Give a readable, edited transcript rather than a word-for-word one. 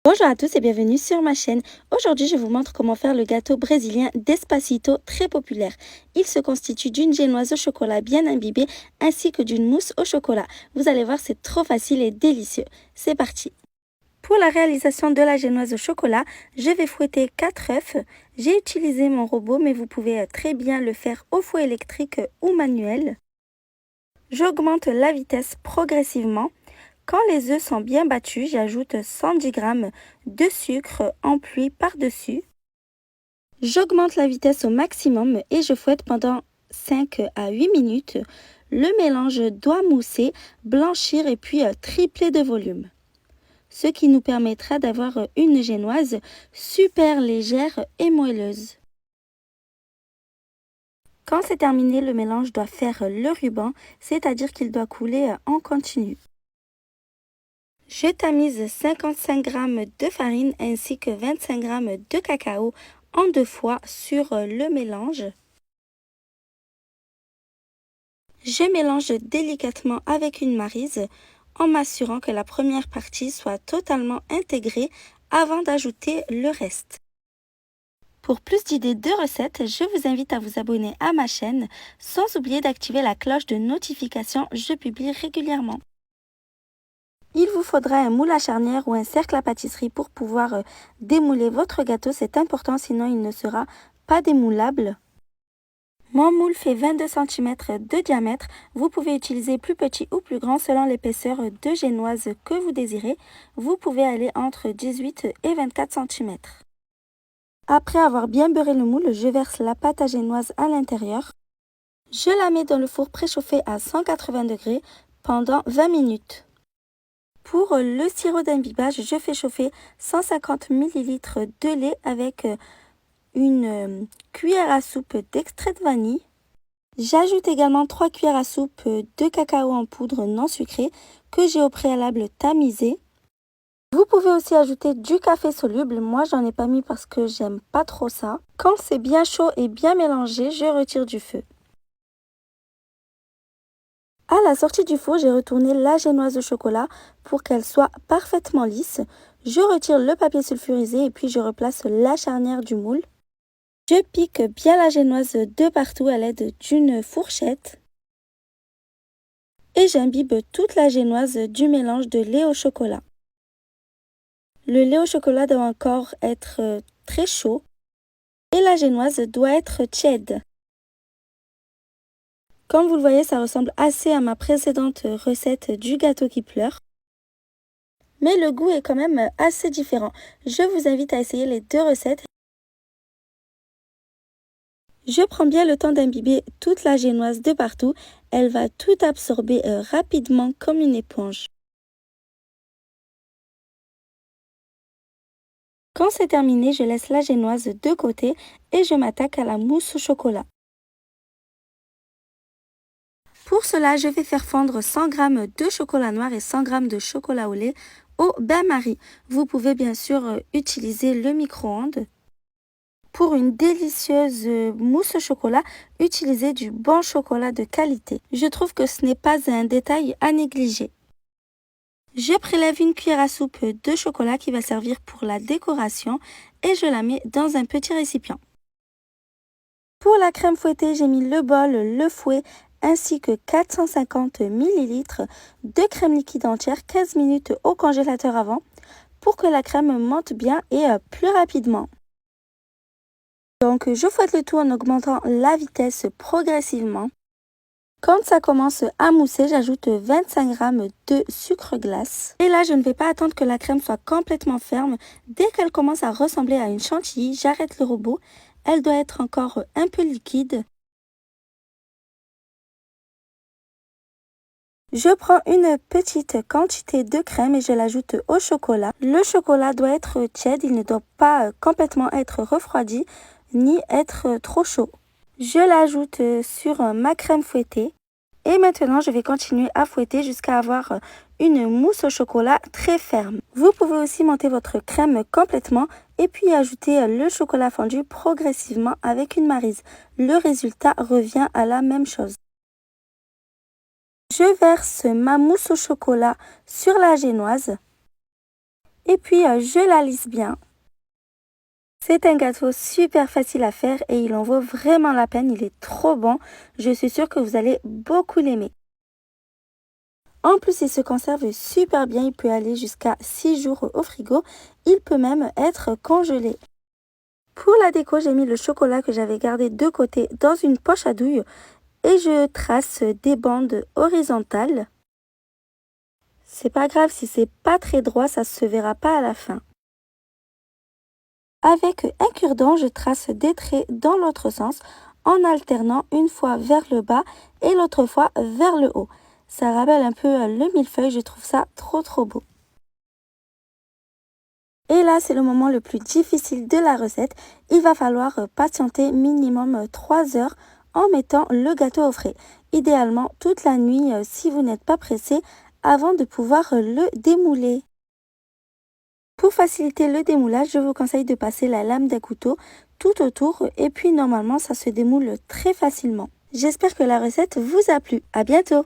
Bonjour à tous et bienvenue sur ma chaîne. Aujourd'hui, je vous montre comment faire le gâteau brésilien Despacito, très populaire. Il se constitue d'une génoise au chocolat bien imbibée ainsi que d'une mousse au chocolat. Vous allez voir, c'est trop facile et délicieux. C'est parti. Pour la réalisation de la génoise au chocolat, je vais fouetter 4 œufs. J'ai utilisé mon robot, mais vous pouvez très bien le faire au fouet électrique ou manuel. J'augmente la vitesse progressivement. Quand les œufs sont bien battus, j'ajoute 110 g de sucre en pluie par-dessus. J'augmente la vitesse au maximum et je fouette pendant 5 à 8 minutes. Le mélange doit mousser, blanchir et puis tripler de volume. Ce qui nous permettra d'avoir une génoise super légère et moelleuse. Quand c'est terminé, le mélange doit faire le ruban, c'est-à-dire qu'il doit couler en continu. Je tamise 55 g de farine ainsi que 25 g de cacao en 2 fois sur le mélange. Je mélange délicatement avec une maryse en m'assurant que la première partie soit totalement intégrée avant d'ajouter le reste. Pour plus d'idées de recettes, je vous invite à vous abonner à ma chaîne sans oublier d'activer la cloche de notification, je publie régulièrement. Il vous faudra un moule à charnière ou un cercle à pâtisserie pour pouvoir démouler votre gâteau. C'est important, sinon il ne sera pas démoulable. Mon moule fait 22 cm de diamètre. Vous pouvez utiliser plus petit ou plus grand selon l'épaisseur de génoise que vous désirez. Vous pouvez aller entre 18 et 24 cm. Après avoir bien beurré le moule, je verse la pâte à génoise à l'intérieur. Je la mets dans le four préchauffé à 180 degrés pendant 20 minutes. Pour le sirop d'imbibage, je fais chauffer 150 ml de lait avec une cuillère à soupe d'extrait de vanille. J'ajoute également 3 cuillères à soupe de cacao en poudre non sucré que j'ai au préalable tamisé. Vous pouvez aussi ajouter du café soluble. Moi, j'en ai pas mis parce que j'aime pas trop ça. Quand c'est bien chaud et bien mélangé, je retire du feu. À la sortie du four, j'ai retourné la génoise au chocolat pour qu'elle soit parfaitement lisse. Je retire le papier sulfurisé et puis je replace la charnière du moule. Je pique bien la génoise de partout à l'aide d'une fourchette. Et j'imbibe toute la génoise du mélange de lait au chocolat. Le lait au chocolat doit encore être très chaud et la génoise doit être tiède. Comme vous le voyez, ça ressemble assez à ma précédente recette du gâteau qui pleure. Mais le goût est quand même assez différent. Je vous invite à essayer les deux recettes. Je prends bien le temps d'imbiber toute la génoise de partout. Elle va tout absorber rapidement comme une éponge. Quand c'est terminé, je laisse la génoise de côté et je m'attaque à la mousse au chocolat. Pour cela, je vais faire fondre 100 g de chocolat noir et 100 g de chocolat au lait au bain-marie. Vous pouvez bien sûr utiliser le micro-ondes. Pour une délicieuse mousse au chocolat, utilisez du bon chocolat de qualité. Je trouve que ce n'est pas un détail à négliger. Je prélève une cuillère à soupe de chocolat qui va servir pour la décoration et je la mets dans un petit récipient. Pour la crème fouettée, j'ai mis le bol, le fouet ainsi que 450 ml de crème liquide entière 15 minutes au congélateur avant pour que la crème monte bien et plus rapidement. Donc je fouette le tout en augmentant la vitesse progressivement. Quand ça commence à mousser, j'ajoute 25 g de sucre glace. Et là, je ne vais pas attendre que la crème soit complètement ferme. Dès qu'elle commence à ressembler à une chantilly, j'arrête le robot. Elle doit être encore un peu liquide. Je prends une petite quantité de crème et je l'ajoute au chocolat. Le chocolat doit être tiède, il ne doit pas complètement être refroidi ni être trop chaud. Je l'ajoute sur ma crème fouettée et maintenant je vais continuer à fouetter jusqu'à avoir une mousse au chocolat très ferme. Vous pouvez aussi monter votre crème complètement et puis ajouter le chocolat fondu progressivement avec une maryse. Le résultat revient à la même chose. Je verse ma mousse au chocolat sur la génoise Et puis, je la lisse bien. C'est un gâteau super facile à faire et il en vaut vraiment la peine, il est trop bon. Je suis sûre que vous allez beaucoup l'aimer. En plus, il se conserve super bien, il peut aller jusqu'à 6 jours au frigo. Il peut même être congelé. Pour la déco, j'ai mis le chocolat que j'avais gardé de côté dans une poche à douille et je trace des bandes horizontales. C'est pas grave si c'est pas très droit, ça se verra pas à la fin. Avec un cure-dent, je trace des traits dans l'autre sens en alternant une fois vers le bas et l'autre fois vers le haut. Ça rappelle un peu le millefeuille, je trouve ça trop beau. Et là, c'est le moment le plus difficile de la recette. Il va falloir patienter minimum 3 heures en mettant le gâteau au frais. Idéalement toute la nuit si vous n'êtes pas pressé avant de pouvoir le démouler. Pour faciliter le démoulage, je vous conseille de passer la lame d'un couteau tout autour et puis normalement ça se démoule très facilement. J'espère que la recette vous a plu. À bientôt!